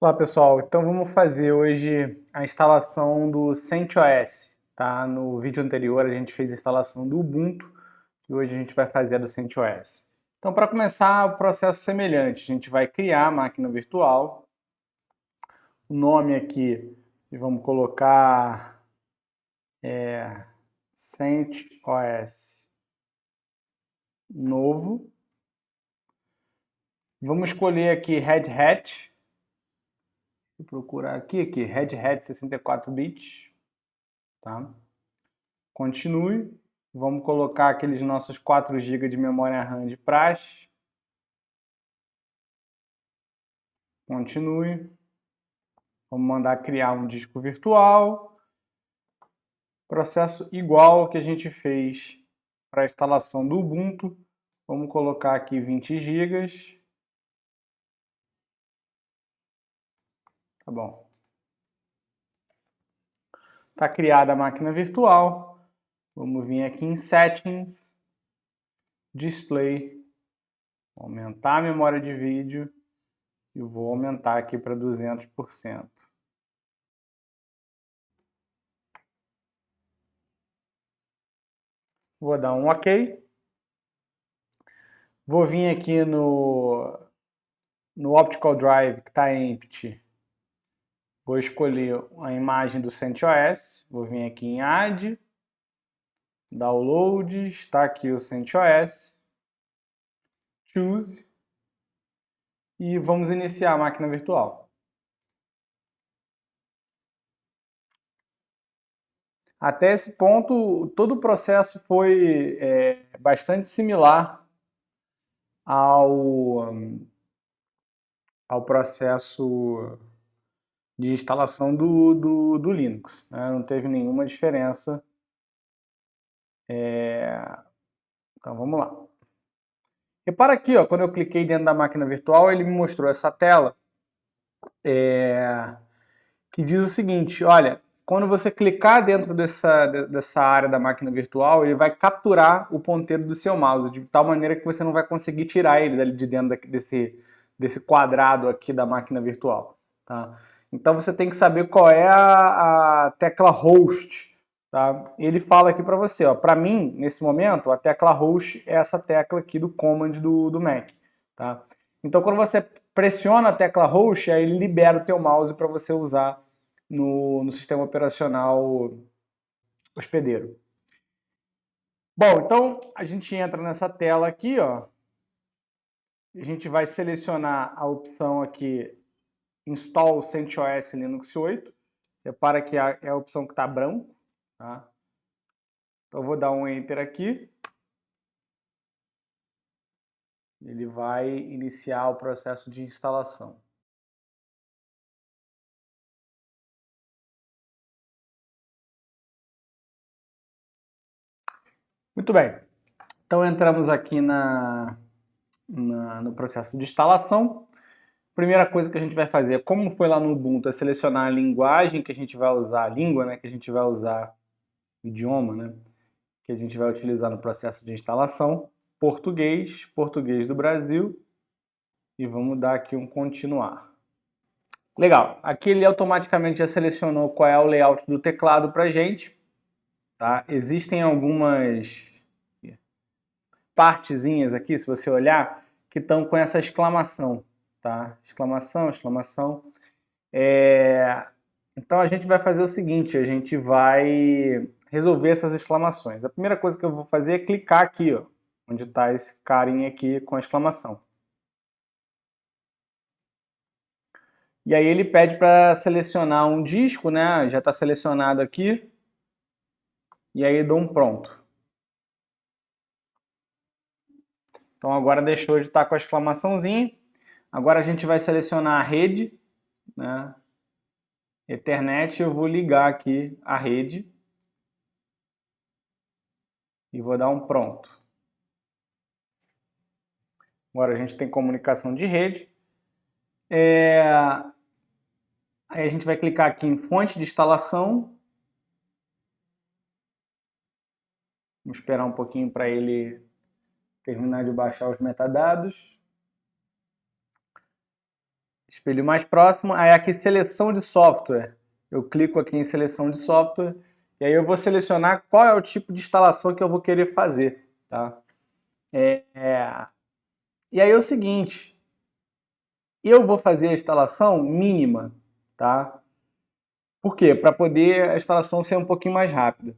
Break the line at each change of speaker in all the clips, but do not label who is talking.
Olá pessoal, então vamos fazer hoje a instalação do CentOS, tá? No vídeo anterior a gente fez a instalação do Ubuntu e hoje a gente vai fazer a do CentOS. Então para começar o processo semelhante, a gente vai criar a máquina virtual, o nome aqui vamos colocar CentOS novo, vamos escolher aqui Red Hat. Vou procurar aqui, Red Hat 64 bits, tá? Continue, vamos colocar aqueles nossos 4 GB de memória RAM de praxe. Continue, vamos mandar criar um disco virtual. Processo igual ao que a gente fez para a instalação do Ubuntu. Vamos colocar aqui 20 GB. Tá bom. Está criada a máquina virtual. Vamos vir aqui em Settings, Display, aumentar a memória de vídeo e vou aumentar aqui para 200%. Vou dar um OK. Vou vir aqui no Optical Drive que está empty. Vou escolher a imagem do CentOS. Vou vir aqui em Add, Downloads, está aqui o CentOS. Choose. E vamos iniciar a máquina virtual. Até esse ponto, todo o processo foi bastante similar ao processo de instalação do Linux, né? Não teve nenhuma diferença. Então vamos lá. Repara aqui, ó, quando eu cliquei dentro da máquina virtual, ele me mostrou essa tela que diz o seguinte: olha, quando você clicar dentro dessa área da máquina virtual, ele vai capturar o ponteiro do seu mouse, de tal maneira que você não vai conseguir tirar ele de dentro desse quadrado aqui da máquina virtual. Tá? Então você tem que saber qual é a tecla host. Tá? Ele fala aqui para você, para mim, nesse momento, a tecla host é essa tecla aqui do command do Mac. Tá? Então quando você pressiona a tecla host, aí ele libera o teu mouse para você usar no sistema operacional hospedeiro. Bom, então a gente entra nessa tela aqui, ó. A gente vai selecionar a opção aqui Install CentOS Linux 8. Repara que é a opção que está branco. Tá? Então eu vou dar um Enter aqui. Ele vai iniciar o processo de instalação. Muito bem. Então entramos aqui no processo de instalação. Primeira coisa que a gente vai fazer, como foi lá no Ubuntu, é selecionar a linguagem que a gente vai usar, a língua, né, que a gente vai usar, o idioma, né, que a gente vai utilizar no processo de instalação. Português, português do Brasil, e vamos dar aqui um continuar. Legal, aqui ele automaticamente já selecionou qual é o layout do teclado pra gente, tá? Existem algumas partezinhas aqui, se você olhar, que estão com essa exclamação, tá? Exclamação, exclamação. Então a gente vai fazer o seguinte, a gente vai resolver essas exclamações. A primeira coisa que eu vou fazer é clicar aqui, ó, onde está esse carinha aqui com a exclamação. E aí ele pede para selecionar um disco, né? Já está selecionado aqui. E aí eu dou um pronto. Então agora deixou de estar com a exclamaçãozinha. Agora a gente vai selecionar a rede, né? Ethernet, eu vou ligar aqui a rede. E vou dar um pronto. Agora a gente tem comunicação de rede. Aí a gente vai clicar aqui em fonte de instalação. Vamos esperar um pouquinho para ele terminar de baixar os metadados. espelho mais próximo, aí aqui seleção de software. Eu clico aqui em seleção de software e aí eu vou selecionar qual é o tipo de instalação que eu vou querer fazer, tá? E aí é o seguinte, eu vou fazer a instalação mínima, tá? Por quê? Para poder a instalação ser um pouquinho mais rápida.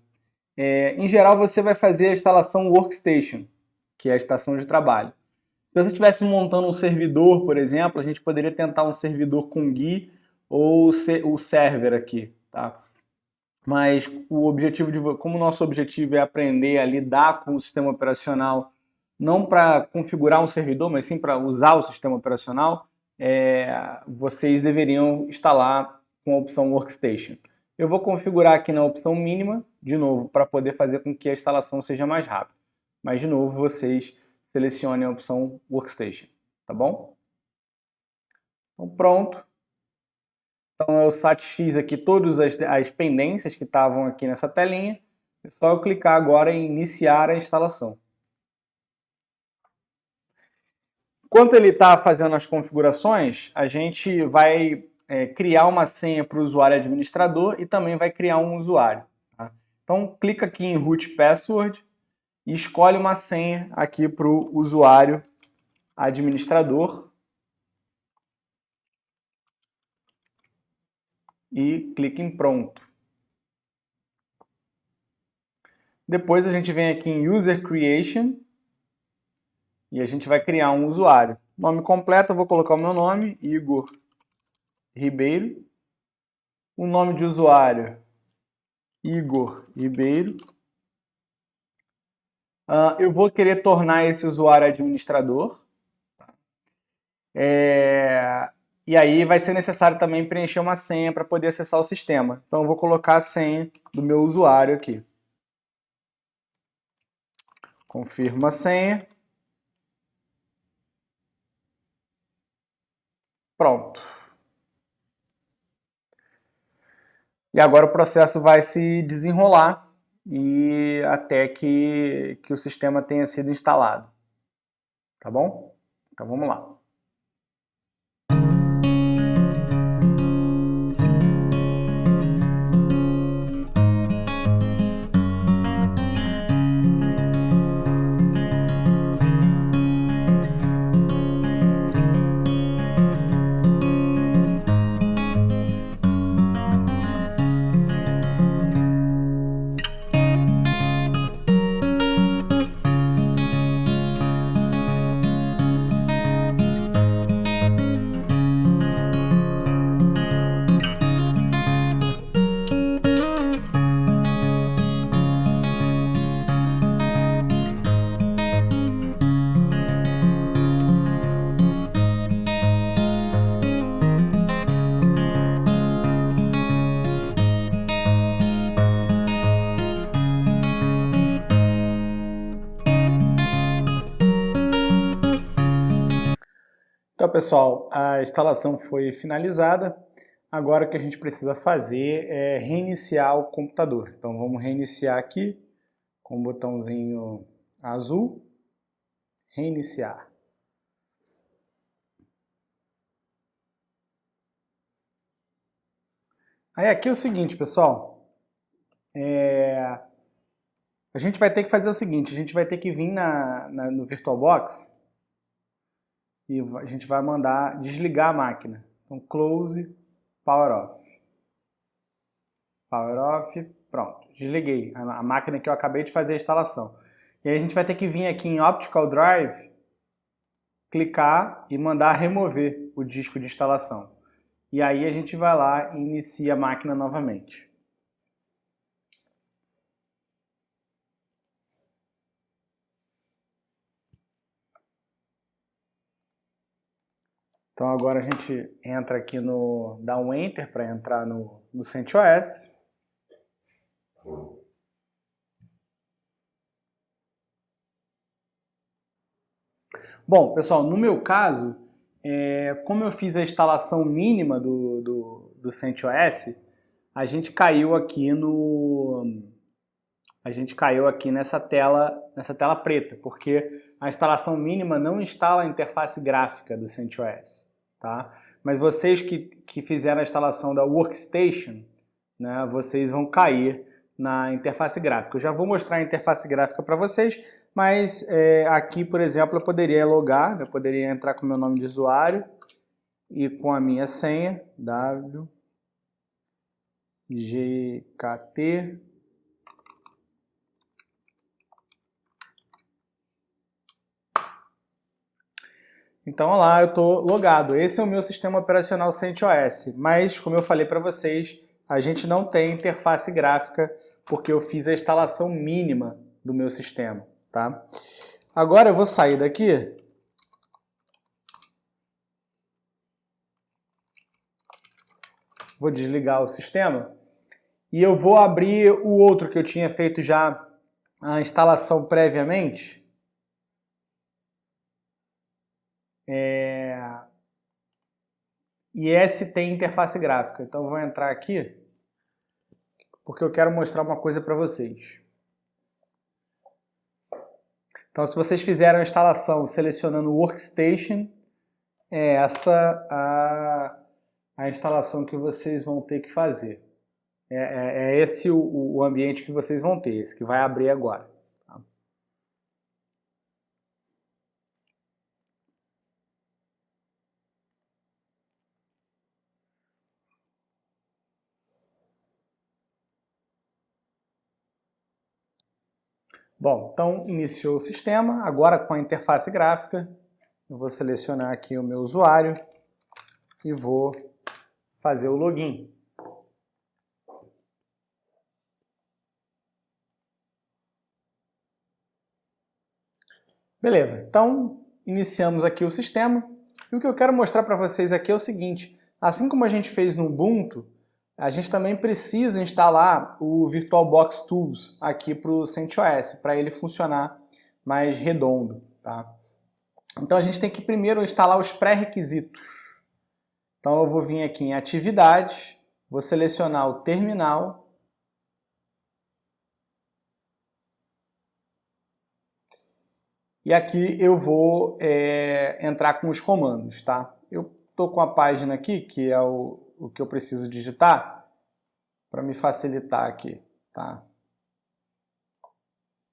Em geral, você vai fazer a instalação Workstation, que é a estação de trabalho. Se você estivesse montando um servidor, por exemplo, a gente poderia tentar um servidor com GUI ou o server aqui, tá? Mas o objetivo como o nosso objetivo é aprender a lidar com o sistema operacional, não para configurar um servidor, mas sim para usar o sistema operacional, vocês deveriam instalar com a opção Workstation. Eu vou configurar aqui na opção mínima, de novo, para poder fazer com que a instalação seja mais rápida. Mas, de novo, vocês selecionem a opção Workstation, tá bom? Então, pronto. Então, eu satisfiz aqui todas as pendências que estavam aqui nessa telinha. É só eu clicar agora em iniciar a instalação. Enquanto ele está fazendo as configurações, a gente vai criar uma senha para o usuário administrador e também vai criar um usuário. Tá? Então, clica aqui em Root Password e escolhe uma senha aqui para o usuário administrador e clica em Pronto. Depois a gente vem aqui em User Creation e a gente vai criar um usuário. Nome completo, eu vou colocar o meu nome, Igor Ribeiro. O nome de usuário, Igor Ribeiro. Eu vou querer tornar esse usuário administrador. E aí vai ser necessário também preencher uma senha para poder acessar o sistema. Então eu vou colocar a senha do meu usuário aqui. Confirma a senha. Pronto. E agora o processo vai se desenrolar e até que o sistema tenha sido instalado. Tá bom? Então vamos lá. Então, pessoal, a instalação foi finalizada. Agora o que a gente precisa fazer é reiniciar o computador. Então vamos reiniciar aqui com o botãozinho azul. Reiniciar. Aí aqui é o seguinte, pessoal. A gente vai ter que fazer o seguinte, a gente vai ter que vir no VirtualBox e a gente vai mandar desligar a máquina. Então, close, power off. Power off, pronto, desliguei a máquina que eu acabei de fazer a instalação. E aí a gente vai ter que vir aqui em Optical Drive, clicar e mandar remover o disco de instalação. E aí a gente vai lá e inicia a máquina novamente. Então agora a gente entra aqui dá um Enter para entrar no CentOS. Bom, pessoal, no meu caso, como eu fiz a instalação mínima do CentOS, a gente caiu aqui nessa tela preta, porque a instalação mínima não instala a interface gráfica do CentOS. tá? Mas vocês que fizeram a instalação da Workstation, né, vocês vão cair na interface gráfica. Eu já vou mostrar a interface gráfica para vocês, mas aqui, por exemplo, eu poderia logar, eu poderia entrar com o meu nome de usuário e com a minha senha, WGKT. Então, olha lá, eu estou logado. Esse é o meu sistema operacional CentOS, mas, como eu falei para vocês, a gente não tem interface gráfica porque eu fiz a instalação mínima do meu sistema, tá? Agora eu vou sair daqui. Vou desligar o sistema e eu vou abrir o outro que eu tinha feito já a instalação previamente. E esse tem interface gráfica. Então eu vou entrar aqui porque eu quero mostrar uma coisa para vocês. Então, se vocês fizeram a instalação selecionando o Workstation, é essa a instalação que vocês vão ter que fazer. É esse o ambiente que vocês vão ter, esse que vai abrir agora. Tá? Bom, então iniciou o sistema, agora com a interface gráfica, eu vou selecionar aqui o meu usuário e vou fazer o login. Beleza, então iniciamos aqui o sistema e o que eu quero mostrar para vocês aqui é o seguinte, assim como a gente fez no Ubuntu, a gente também precisa instalar o VirtualBox Tools aqui para o CentOS, para ele funcionar mais redondo, tá? Então a gente tem que primeiro instalar os pré-requisitos. Então eu vou vir aqui em Atividades, vou selecionar o terminal. E aqui eu vou entrar com os comandos, tá? Eu estou com a página aqui, que é o que eu preciso digitar, para me facilitar aqui, tá?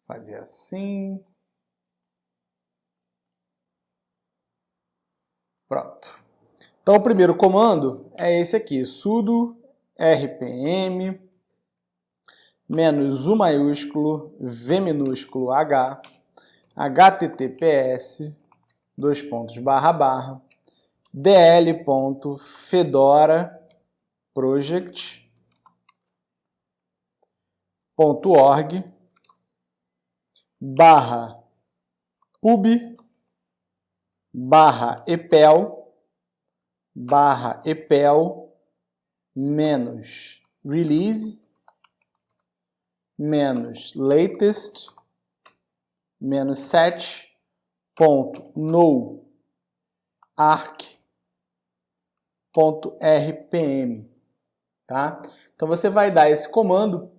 Fazer assim. Pronto. Então o primeiro comando é esse aqui, sudo rpm -u maiúsculo v minúsculo h https dl.fedora-project.org/epel -release -latest -set.no-arc.rpm, tá? Então você vai dar esse comando.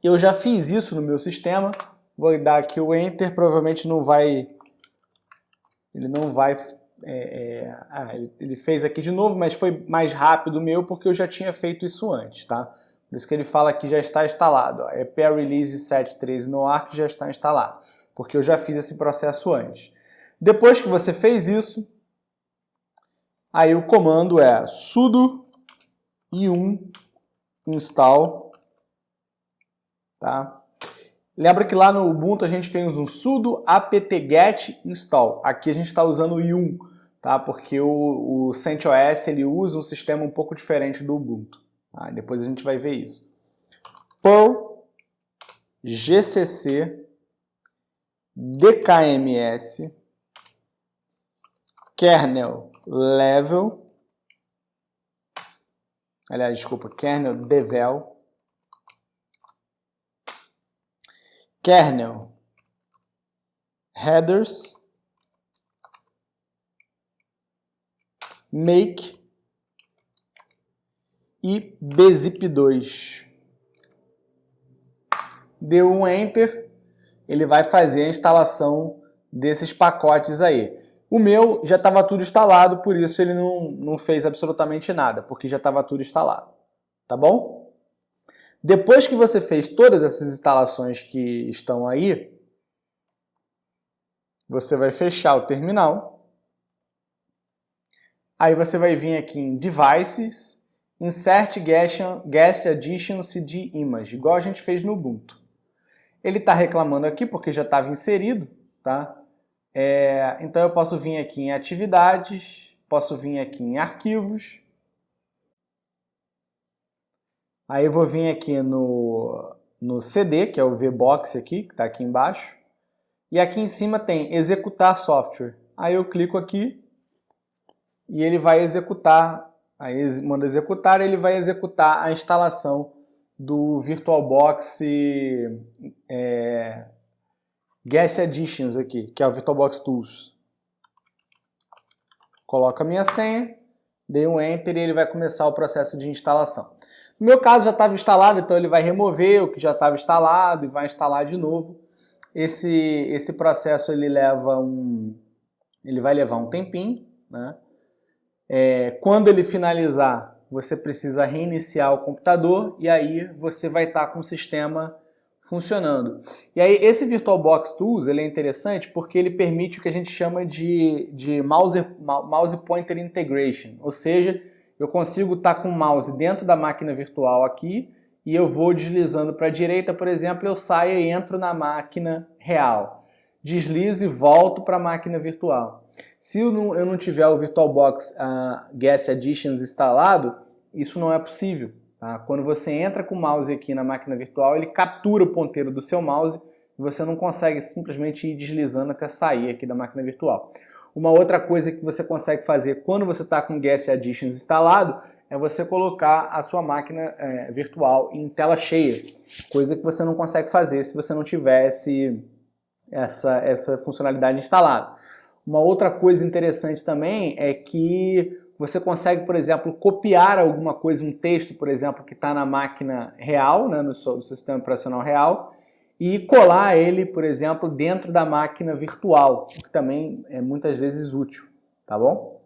Eu já fiz isso no meu sistema. Vou dar aqui o Enter. Provavelmente não vai. Ele não vai. Ele fez aqui de novo, mas foi mais rápido o meu porque eu já tinha feito isso antes, tá? Por isso que ele fala que já está instalado. Ó, epel release 7.13 no Arc já está instalado, porque eu já fiz esse processo antes. Depois que você fez isso, aí o comando é sudo yum install, tá? Lembra que lá no Ubuntu a gente fez um sudo apt-get install. Aqui a gente está usando o yum, tá? Porque o CentOS ele usa um sistema um pouco diferente do Ubuntu. Tá? Depois a gente vai ver isso. Perl gcc dkms kernel level, kernel devel, kernel headers, make e bzip2. Deu um Enter, ele vai fazer a instalação desses pacotes aí. O meu já estava tudo instalado, por isso ele não fez absolutamente nada, porque já estava tudo instalado. Tá bom? Depois que você fez todas essas instalações que estão aí, você vai fechar o terminal. Aí você vai vir aqui em Devices, Insert Guest Addition CD Image, igual a gente fez no Ubuntu. Ele está reclamando aqui porque já estava inserido, tá? Então eu posso vir aqui em Atividades, posso vir aqui em Arquivos. Aí eu vou vir aqui no CD, que é o VBox aqui, que está aqui embaixo. E aqui em cima tem Executar Software. Aí eu clico aqui e ele vai executar. Aí manda executar, ele vai executar a instalação do VirtualBox Guest Additions aqui, que é o VirtualBox Tools. Coloco a minha senha, dei um Enter e ele vai começar o processo de instalação. No meu caso já estava instalado, então ele vai remover o que já estava instalado e vai instalar de novo. Esse processo ele vai levar um tempinho, né? Quando ele finalizar, você precisa reiniciar o computador e aí você vai estar com o sistema funcionando. E aí esse VirtualBox Tools ele é interessante porque ele permite o que a gente chama de mouse pointer integration, ou seja, eu consigo estar com o mouse dentro da máquina virtual aqui e eu vou deslizando para a direita, por exemplo, eu saio e entro na máquina real. Deslizo e volto para a máquina virtual. Se eu não tiver o VirtualBox Guest Additions instalado, isso não é possível. Tá? Quando você entra com o mouse aqui na máquina virtual, ele captura o ponteiro do seu mouse e você não consegue simplesmente ir deslizando até sair aqui da máquina virtual. Uma outra coisa que você consegue fazer quando você está com o Guest Additions instalado é você colocar a sua máquina virtual em tela cheia, coisa que você não consegue fazer se você não tivesse essa funcionalidade instalada. Uma outra coisa interessante também é que você consegue, por exemplo, copiar alguma coisa, um texto, por exemplo, que está na máquina real, né, no seu sistema operacional real, e colar ele, por exemplo, dentro da máquina virtual, o que também é muitas vezes útil, tá bom?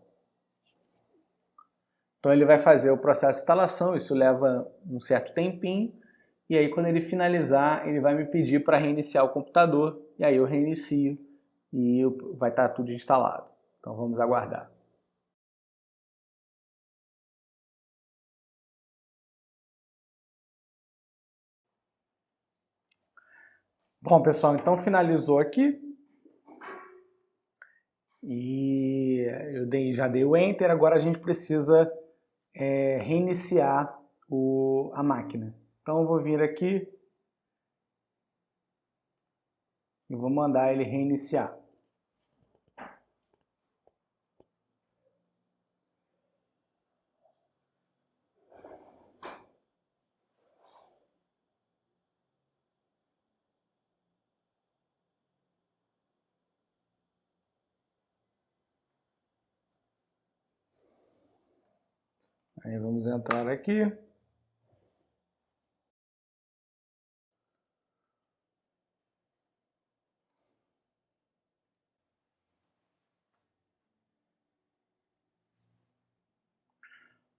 Então ele vai fazer o processo de instalação, isso leva um certo tempinho, e aí quando ele finalizar, ele vai me pedir para reiniciar o computador, e aí eu reinicio e vai estar tudo instalado. Então vamos aguardar. Bom, pessoal, então finalizou aqui. E eu já dei o Enter, agora a gente precisa reiniciar a máquina. Então eu vou vir aqui e vou mandar ele reiniciar. Aí vamos entrar aqui.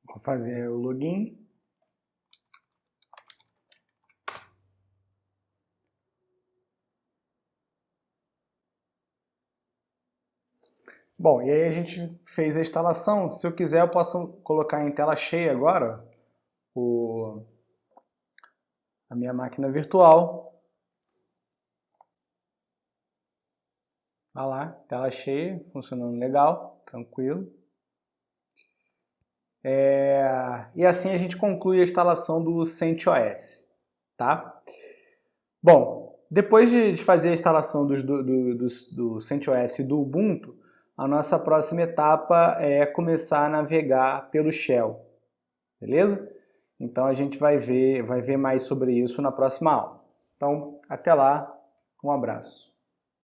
Vou fazer o login. Bom, e aí a gente fez a instalação. Se eu quiser, eu posso colocar em tela cheia agora a minha máquina virtual. Olha lá, tela cheia, funcionando legal, tranquilo. E assim a gente conclui a instalação do CentOS, tá? Bom, depois de fazer a instalação do CentOS e do Ubuntu, a nossa próxima etapa é começar a navegar pelo Shell, beleza? Então a gente vai ver mais sobre isso na próxima aula. Então, até lá, um abraço.